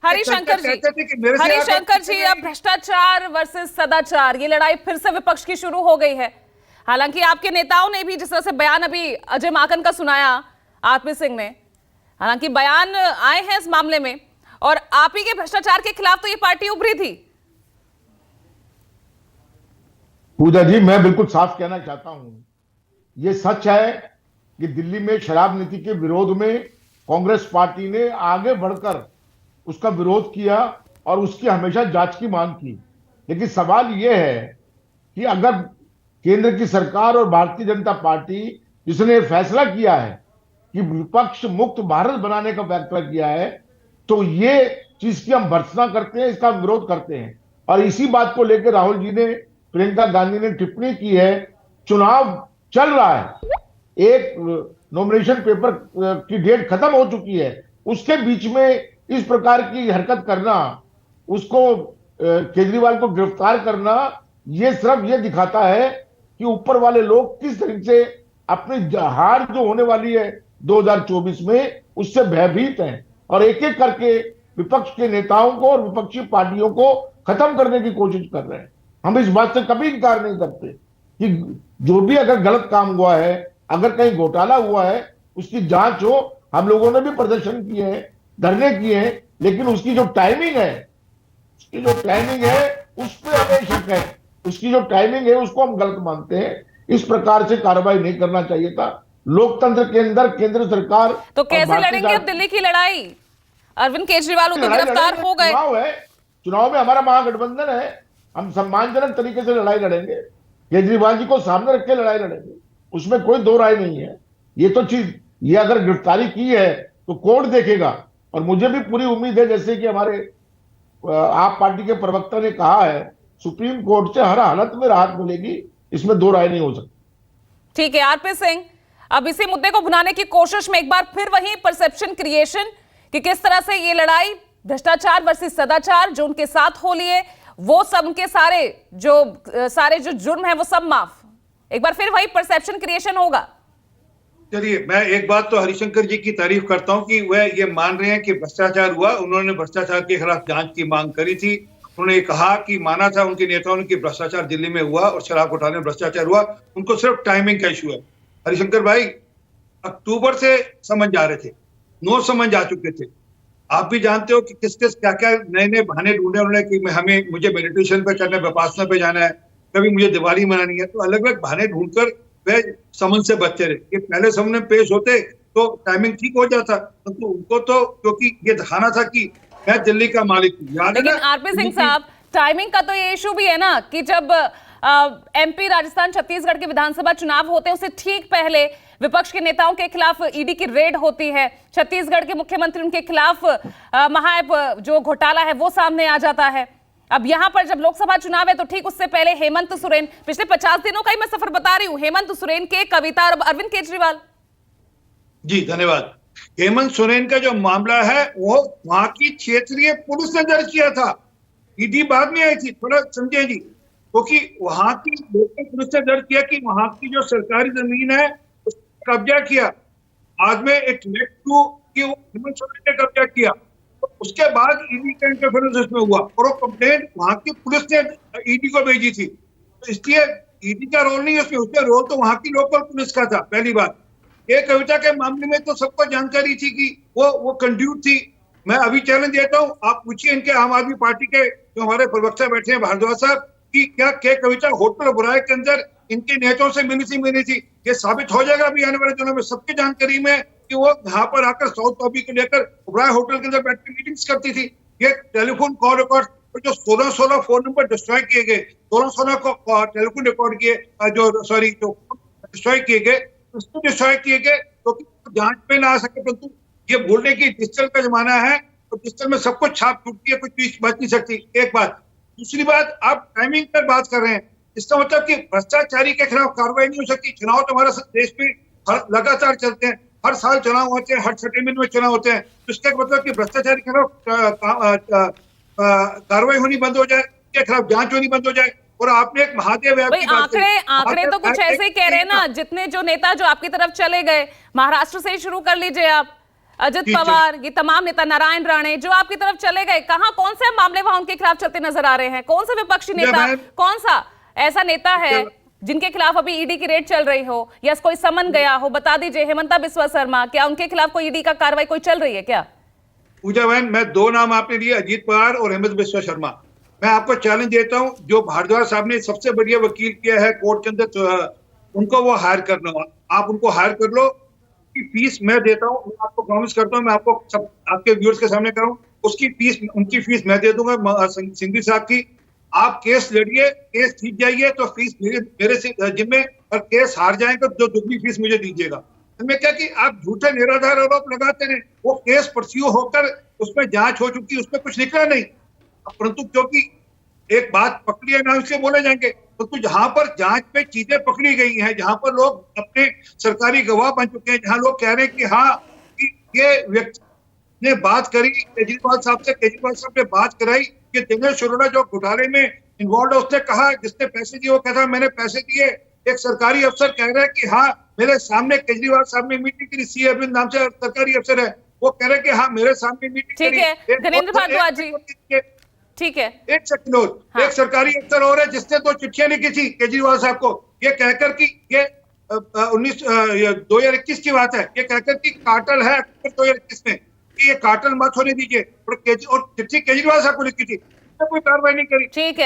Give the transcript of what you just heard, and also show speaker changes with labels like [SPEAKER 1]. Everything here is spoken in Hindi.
[SPEAKER 1] हरिशंकर जी, अब भ्रष्टाचार वर्सेस सदाचार, ये लड़ाई फिर से विपक्ष की शुरू हो गई है। हालांकि आपके नेताओं ने भी जिस तरह से बयान अभी अजय माकन का सुनाया, आरपी सिंह ने, हालांकि बयान आए हैं इस मामले में, और आप ही के भ्रष्टाचार के खिलाफ तो ये पार्टी उभरी थी।
[SPEAKER 2] पूजा जी, मैं बिल्कुल साफ कहना चाहता हूं, ये सच है कि दिल्ली में शराब नीति के विरोध में कांग्रेस पार्टी ने आगे बढ़कर उसका विरोध किया और उसकी हमेशा जांच की मांग की। लेकिन सवाल यह है कि अगर केंद्र की सरकार और भारतीय जनता पार्टी जिसने फैसला किया है कि विपक्ष मुक्त भारत बनाने का फैसला किया है, तो ये चीज की हम भर्त्सना करते हैं, इसका विरोध करते हैं। और इसी बात को लेकर राहुल जी ने, प्रियंका गांधी ने टिप्पणी की है। चुनाव चल रहा है, एक नॉमिनेशन पेपर की डेट खत्म हो चुकी है, उसके बीच में इस प्रकार की हरकत करना, उसको केजरीवाल को गिरफ्तार करना, ये सिर्फ ये दिखाता है कि ऊपर वाले लोग किस तरीके से अपनी हार जो होने वाली है 2024 में, उससे भयभीत हैं और एक एक करके विपक्ष के नेताओं को और विपक्षी पार्टियों को खत्म करने की कोशिश कर रहे हैं। हम इस बात से कभी इनकार नहीं करते कि जो भी अगर गलत काम हुआ है, अगर कहीं घोटाला हुआ है, उसकी जांच हो। हम लोगों ने भी प्रदर्शन किए हैं, धरने किए हैं, लेकिन उसकी जो टाइमिंग है, उस पर हमें शक है। उसकी जो टाइमिंग है उसको हम गलत मानते हैं। इस प्रकार से कार्रवाई नहीं करना चाहिए था। लोकतंत्र के अंदर केंद्र सरकार
[SPEAKER 1] तो कैसे लड़ेंगे अब दिल्ली की लड़ाई? अरविंद केजरीवाल तो गिरफ्तार हो गए।
[SPEAKER 2] चुनाव है, चुनाव में हमारा महागठबंधन है, हम सम्मानजनक तरीके से लड़ाई लड़ेंगे। केजरीवाल जी को सामने रख के लड़ाई लड़ेंगे, उसमें कोई दो राय नहीं है। ये तो चीज, ये अगर गिरफ्तारी की है तो कोर्ट देखेगा। और मुझे भी पूरी उम्मीद है, जैसे कि हमारे आप पार्टी के प्रवक्ता ने कहा है, सुप्रीम कोर्ट से हर हालत में राहत मिलेगी, इसमें दो राय नहीं हो सकती।
[SPEAKER 1] ठीक है आरपी सिंह, अब इसी मुद्दे को भुनाने की कोशिश में एक बार फिर वही परसेप्शन क्रिएशन कि किस तरह से ये लड़ाई भ्रष्टाचार वर्सेस सदाचार, जो उनके साथ हो लिए वो सब, उनके सारे जो जुर्म है वो सब माफ। एक बार फिर वही परसेप्शन क्रिएशन होगा।
[SPEAKER 3] चलिए, मैं एक बात तो हरिशंकर जी की तारीफ करता हूं कि वह ये मान रहे हैं कि भ्रष्टाचार हुआ। उन्होंने भ्रष्टाचार के खिलाफ जांच की मांग करी थी। उन्होंने कहा कि माना था उनके नेताओं ने कि भ्रष्टाचार दिल्ली में हुआ और शराब घोटाले में भ्रष्टाचार हुआ, उनको सिर्फ टाइमिंग का इशू है। हरिशंकर भाई, अक्टूबर से समझ जा रहे थे, 9 समझ जा चुके थे। आप भी जानते हो कि किस किस क्या क्या नए नए बहाने ढूंढे उन्होंने कि मुझे मेडिटेशन पे करना है, विपासना पे जाना है, कभी मुझे दिवाली मनानी है। तो अलग अलग बहाने ढूंढकर वे समन से बचते रहे। ये पहले समन में पेश होते तो टाइमिंग ठीक हो जाता, परंतु उनको तो क्योंकि ये दिखाना था कि मैं दिल्ली का मालिक हूँ।
[SPEAKER 1] लेकिन आरपी सिंह साहब, टाइमिंग का तो ये इशू भी है ना कि जब एमपी, राजस्थान, छत्तीसगढ़ के विधानसभा चुनाव होते हैं, उससे ठीक पहले विपक्ष के नेताओं के खिलाफ ईडी की रेड होती है। छत्तीसगढ़ के मुख्यमंत्री, उनके खिलाफ महाऐप जो घोटाला है वो सामने आ जाता है। अब यहां पर जब लोकसभा चुनाव है तो ठीक उससे पहले हेमंत सोरेन, पिछले 50 दिनों का ही मैं सफर बता रही हूं, हेमंत सोरेन के कविता और अरविंद केजरीवाल।
[SPEAKER 3] जी धन्यवाद। हेमंत सोरेन का जो मामला है वो वहां की क्षेत्रीय पुलिस ने दर्ज किया था, ईडी बाद में आई थी। थोड़ा समझे जी, क्योंकि वहां की लोकल पुलिस ने दर्ज किया कि वहां की जो सरकारी जमीन है उसका कब्जा किया। आज में इट लेड टू कि हेमंत सोरेन ने कब्जा किया। तो उसके बाद ईडी का इंटरफेरेंस इसमें हुआ और वो कंप्लेंट वहां की पुलिस ने ईडी को भेजी थी। तो इसलिए ईडी का रोल नहीं उसमें, उसका रोल तो वहां की लोकल पुलिस का था। पहली बात, ये कविता के मामले में तो सबको जानकारी थी कि वो कंड्यूट थी। मैं अभी चैलेंज देता हूँ, आप पूछिए इनके आम आदमी पार्टी के जो हमारे प्रवक्ता बैठे हैं भारद्वाज साहब, कि क्या के कविता होटल बुराई के अंदर इनके नेताओं से मिली थी। ये साबित हो जाएगा अभी आने वाले दिनों में। सबकी जानकारी में कि वो यहाँ पर आकर साउथ कॉपी को लेकर बुराई होटल के अंदर बैठ कर मीटिंग्स करती थी। ये टेलीफोन कॉल रिकॉर्ड जो 16 फोन नंबर डिस्ट्रॉय किए गए, 16 को टेलीफोन रिकॉर्ड किए, जो डिस्ट्रॉय किए गए, उसको डिस्ट्रॉय किए गए क्योंकि जांच में ना आ सके। परंतु ये बोलने की डिजिटल का जमाना है तो डिजिटल में सब कुछ छाप छूटती है, कुछ चीज बच नहीं सकती। एक बात। दूसरी बात, आप टाइमिंग पर बात कर रहे हैं, इसका मतलब कि भ्रष्टाचारी के खिलाफ कार्रवाई नहीं हो सकती। चुनाव तो हमारे देश में लगातार चलते हैं, हर साल चुनाव होते हैं, हर 6 महीने में चुनाव होते हैं। तो इसका मतलब कि भ्रष्टाचारी के खिलाफ कार्रवाई होनी बंद हो जाए, के खिलाफ जांच होनी बंद हो जाए। और आपने एक महादेव
[SPEAKER 1] आंकड़े तो कुछ ऐसे ही कह रहे हैं ना, जितने जो नेता जो आपकी तरफ चले गए, महाराष्ट्र से ही शुरू कर लीजिए आप, अजित
[SPEAKER 3] जी,
[SPEAKER 1] पवार, ये तमाम नेता, नारायण राणे जो आपकी तरफ चले गए, कहां कौन से मामले वहां उनके खिलाफ चलते नजर आ रहे हैं? कौन सा विपक्षी नेता, कौन सा ऐसा नेता है जिनके खिलाफ अभी ईडी की रेड चल रही हो या कोई समन गया हो? बता दीजिए। हेमंता बिस्वा शर्मा, क्या उनके खिलाफ कोई ईडी का कार्रवाई कोई चल रही है क्या?
[SPEAKER 3] पूजा बहन, मैं दो नाम आपने लिए, अजीत पवार और हेमंत बिस्वा शर्मा। मैं आपको चैलेंज देता हूं, जो भारद्वाज साहब ने सबसे बढ़िया वकील किया है कोर्ट के अंदर, उनको वो हायर करना, आप उनको हायर कर लो। की फीस मैं देता हूं, मैं आपको प्रॉमिस करता हूं, मैं आपको सब आपके व्यूअर्स के सामने करूं, उसकी फीस, उनकी फीस मैं दे दूंगा सिंघवी साहब की। आप केस लड़िए, केस जीत जाइए तो फीस मेरे से जिम्मे, और केस हार जाएंगे तो दुगनी फीस मुझे दीजिएगा। मैं क्या कि आप झूठे निराधार आरोप लगाते रहे, वो केस परस्यू होकर उसमें जांच हो चुकी, उसमें कुछ निकला नहीं, परंतु क्योंकि एक बात पकड़ी है ना, उससे बोले जाएंगे। तो जहां पर जांच पे चीजें पकड़ी गई हैं, जहां पर लोग अपने सरकारी गवाह बन चुके हैं, जहां लोग कह रहे हैं कि हाँ कि ये व्यक्ति ने बात करी केजरीवाल साहब से, केजरीवाल साहब ने बात कराई कि दिनेश अरोड़ा जो घोटाले में इन्वॉल्व है, उसने कहा, जिसने पैसे दिए वो कहता है मैंने पैसे दिए। एक सरकारी अफसर कह रहा है कि हाँ मेरे सामने केजरीवाल साहब ने मीटिंग करी, सी अरविंद नाम से सरकारी अफसर है, वो कह रहे हैं कि हाँ मेरे सामने मीटिंग करी।
[SPEAKER 1] ठीक है धनेंद्र भारद्वाज जी, ठीक है।
[SPEAKER 3] एक सेकंड और,
[SPEAKER 1] हाँ।
[SPEAKER 3] एक सरकारी अफसर और है जिसने 2 चिट्ठियां लिखी थी केजरीवाल साहब को, ये कहकर कि ये 2021 की बात है, ये कहकर कि कार्टेल है 2021 में, कि ये कार्टेल मत होने दीजिए, और चिट्ठी केजरीवाल साहब को लिखी थी, कोई कार्रवाई नहीं करी।
[SPEAKER 1] ठीक है।